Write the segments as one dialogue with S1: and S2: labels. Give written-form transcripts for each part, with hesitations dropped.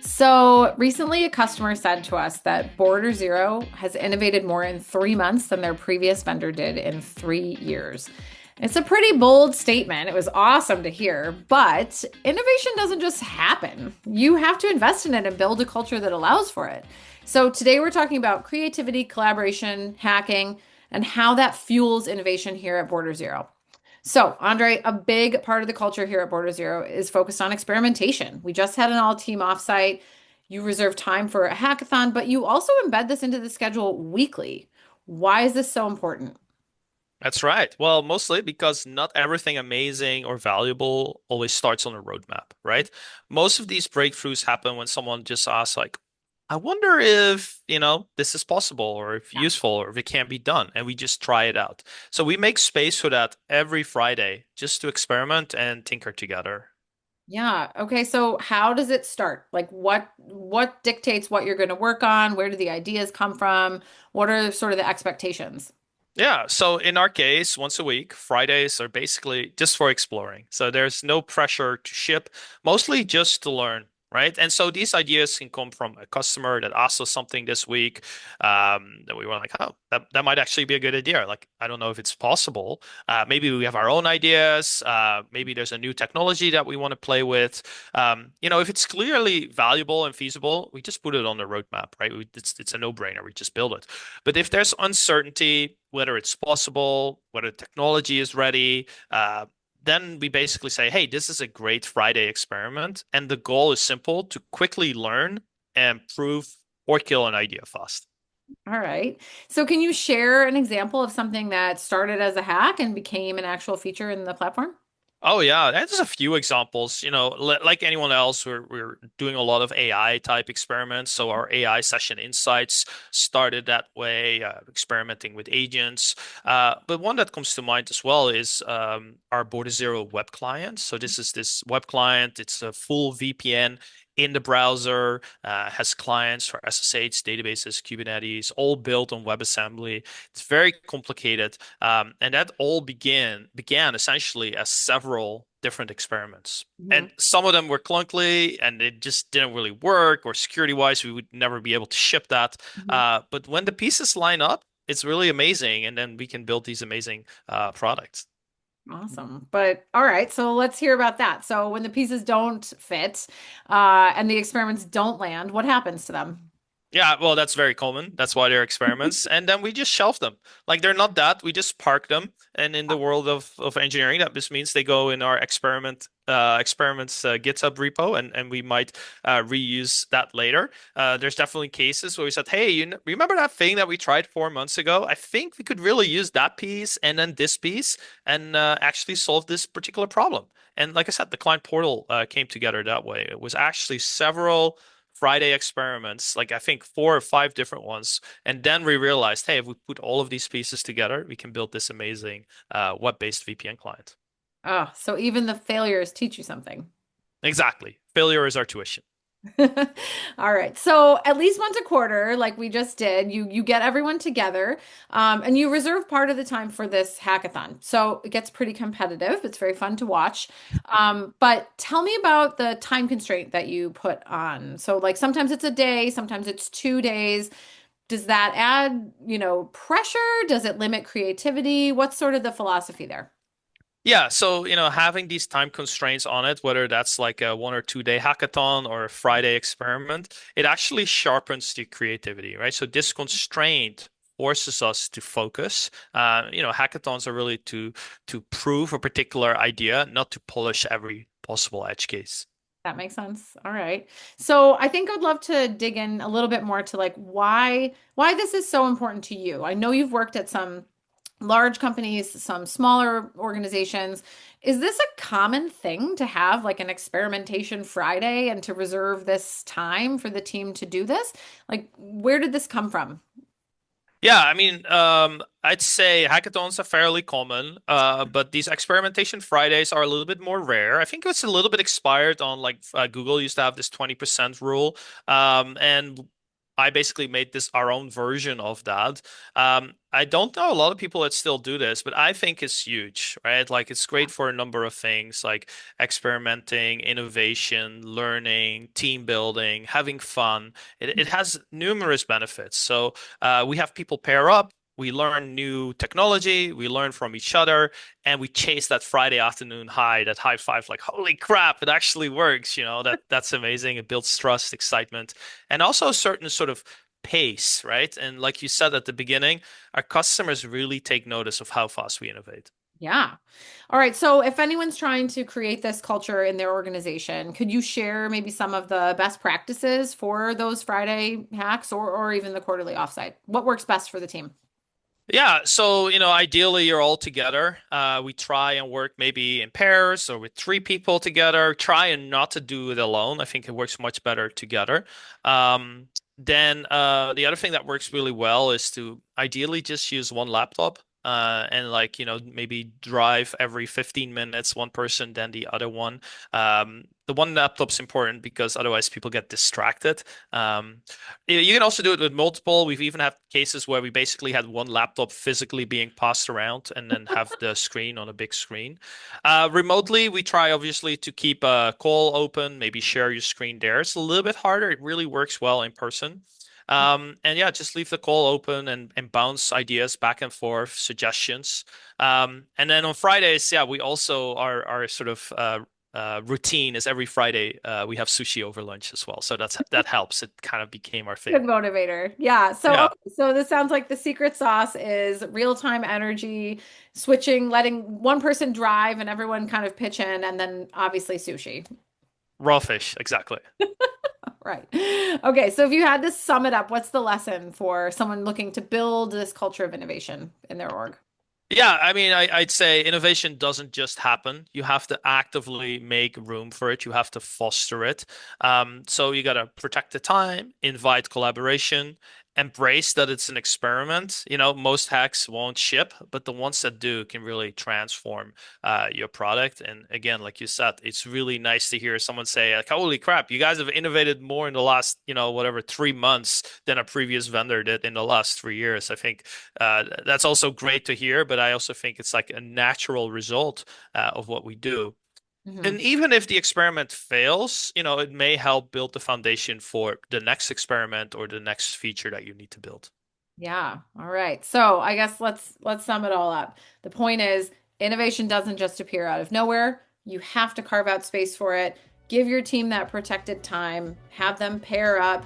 S1: So recently, a customer said to us that Border Zero has innovated more in 3 months than their previous vendor did in 3 years. It's a pretty bold statement. It was awesome to hear, but innovation doesn't just happen. You have to invest in it and build a culture that allows for it. So today we're talking about creativity, collaboration, hacking, and how that fuels innovation here at Border Zero. So, Andre, a big part of the culture here at Border Zero is focused on experimentation. We just had an all team offsite. You reserve time for a hackathon, but you also embed this into the schedule weekly. Why is this so important?
S2: That's right. Well, mostly because not everything amazing or valuable always starts on a roadmap, right? Most of these breakthroughs happen when someone just asks, like, I wonder if, this is possible or if
S1: Yeah.
S2: useful or if it can be done. And we just try it out. So we make space for that every Friday just to experiment and tinker together.
S1: Yeah. Okay. So how does it start? Like what dictates what you're going to work on? Where do the ideas come from? What are sort of the expectations?
S2: Yeah, so in our case, once a week, Fridays are basically just for exploring. So there's no pressure to ship, mostly just to learn, right? And so these ideas can come from a customer that asked us something this week, that we were like, oh, that might actually be a good idea. Like, I don't know if it's possible. Maybe we have our own ideas. Maybe there's a new technology that we want to play with. If it's clearly valuable and feasible, we just put it on the roadmap, right? It's a no-brainer. We just build it. But if there's uncertainty, whether it's possible, whether technology is ready, then we basically say, hey, this is a great Friday experiment. And the goal is simple to quickly learn and prove or kill an idea fast.
S1: All right. So can you share an example of something that started as a hack and became an actual feature in the platform?
S2: Oh yeah, there's a few examples. Like anyone else, we're doing a lot of AI type experiments. So our AI session insights started that way, experimenting with agents. But one that comes to mind as well is our Border Zero web client. So this web client. It's a full VPN in the browser, has clients for SSH, databases, Kubernetes, all built on WebAssembly. It's very complicated. And that all began essentially as several different experiments.
S1: Mhm.
S2: And some of them were clunky and it just didn't really work, or security wise, we would never be able to ship that.
S1: Mhm.
S2: But when the pieces line up, it's really amazing. And then we can build these amazing products.
S1: Awesome. But all right, so let's hear about that. So when the pieces don't fit, and the experiments don't land, what happens to them?
S2: Yeah, well, that's very common. That's why they're experiments. And then we just shelve them. Like they're not that. We just park them. And in the world of engineering, that just means they go in our experiments GitHub repo, and we might reuse that later. There's definitely cases where we said, hey, remember that thing that we tried 4 months ago? I think we could really use that piece and then this piece and actually solve this particular problem. And like I said, the client portal came together that way. It was actually several Friday experiments, like I think 4 or 5 different ones. And then we realized, hey, if we put all of these pieces together, we can build this amazing web-based VPN client.
S1: Oh, so even the failures teach you something.
S2: Exactly. Failure is our tuition.
S1: All right. So at least once a quarter, like we just did, you get everyone together, and you reserve part of the time for this hackathon. So it gets pretty competitive. It's very fun to watch. But tell me about the time constraint that you put on. So like sometimes it's a day, sometimes it's 2 days. Does that add, pressure? Does it limit creativity? What's sort of the philosophy there?
S2: Yeah, so having these time constraints on it, whether that's like a 1 or 2 day hackathon or a Friday experiment, it actually sharpens the creativity, right? So this constraint forces us to focus. Hackathons are really to prove a particular idea, not to polish every possible edge case.
S1: That makes sense. All right. So I think I'd love to dig in a little bit more to like why this is so important to you. I know you've worked at some large companies, some smaller organizations. Is this a common thing to have like an experimentation Friday and to reserve this time for the team to do this? Like where did this come from?
S2: Yeah, I mean, I'd say hackathons are fairly common, but these experimentation Fridays are a little bit more rare. I think it's a little bit expired on like Google used to have this 20% rule. And I basically made this our own version of that. I don't know a lot of people that still do this, but I think it's huge, right? Like it's great for a number of things like experimenting, innovation, learning, team building, having fun. It has numerous benefits. So we have people pair up. We learn new technology, we learn from each other, and we chase that Friday afternoon high, that high five, like, holy crap, it actually works. That's amazing. It builds trust, excitement, and also a certain sort of pace, right? And like you said at the beginning, our customers really take notice of how fast we innovate.
S1: Yeah. All right. So if anyone's trying to create this culture in their organization, could you share maybe some of the best practices for those Friday hacks or even the quarterly offsite? What works best for the team?
S2: Yeah, so ideally you're all together. We try and work maybe in pairs or with three people together. Try and not to do it alone. I think it works much better together. Then the other thing that works really well is to ideally just use one laptop. And like, maybe drive every 15 minutes, one person, then the other one. The one laptop's important because otherwise people get distracted. Um, you can also do it with multiple. We've even had cases where we basically had one laptop physically being passed around and then have the screen on a big screen. Remotely, we try obviously to keep a call open, maybe share your screen there. It's a little bit harder. It really works well in person. And yeah, just leave the call open and bounce ideas back and forth, suggestions. And then on Fridays, yeah, we also our sort of routine is every Friday we have sushi over lunch as well. So that helps. It kind of became our
S1: Good
S2: thing.
S1: motivator. Yeah. So,
S2: Yeah.
S1: okay, so this sounds like the secret sauce is real-time energy, switching, letting one person drive and everyone kind of pitch in, and then obviously sushi.
S2: Raw fish, exactly.
S1: Right. Okay. So if you had to sum it up, what's the lesson for someone looking to build this culture of innovation in their org?
S2: Yeah, I mean, I'd say innovation doesn't just happen. You have to actively make room for it. You have to foster it. So you got to protect the time, invite collaboration, embrace that it's an experiment. Most hacks won't ship, but the ones that do can really transform your product. And again, like you said, it's really nice to hear someone say, like, holy crap, you guys have innovated more in the last, whatever, 3 months than a previous vendor did in the last 3 years. I think that's also great to hear, but I also think it's like a natural result of what we do.
S1: Mhm.
S2: And even if the experiment fails, it may help build the foundation for the next experiment or the next feature that you need to build.
S1: Yeah. All right. So I guess let's sum it all up. The point is innovation doesn't just appear out of nowhere. You have to carve out space for it. Give your team that protected time, have them pair up,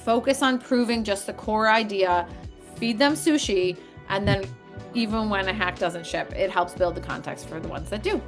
S1: focus on proving just the core idea, feed them sushi, and then even when a hack doesn't ship, it helps build the context for the ones that do.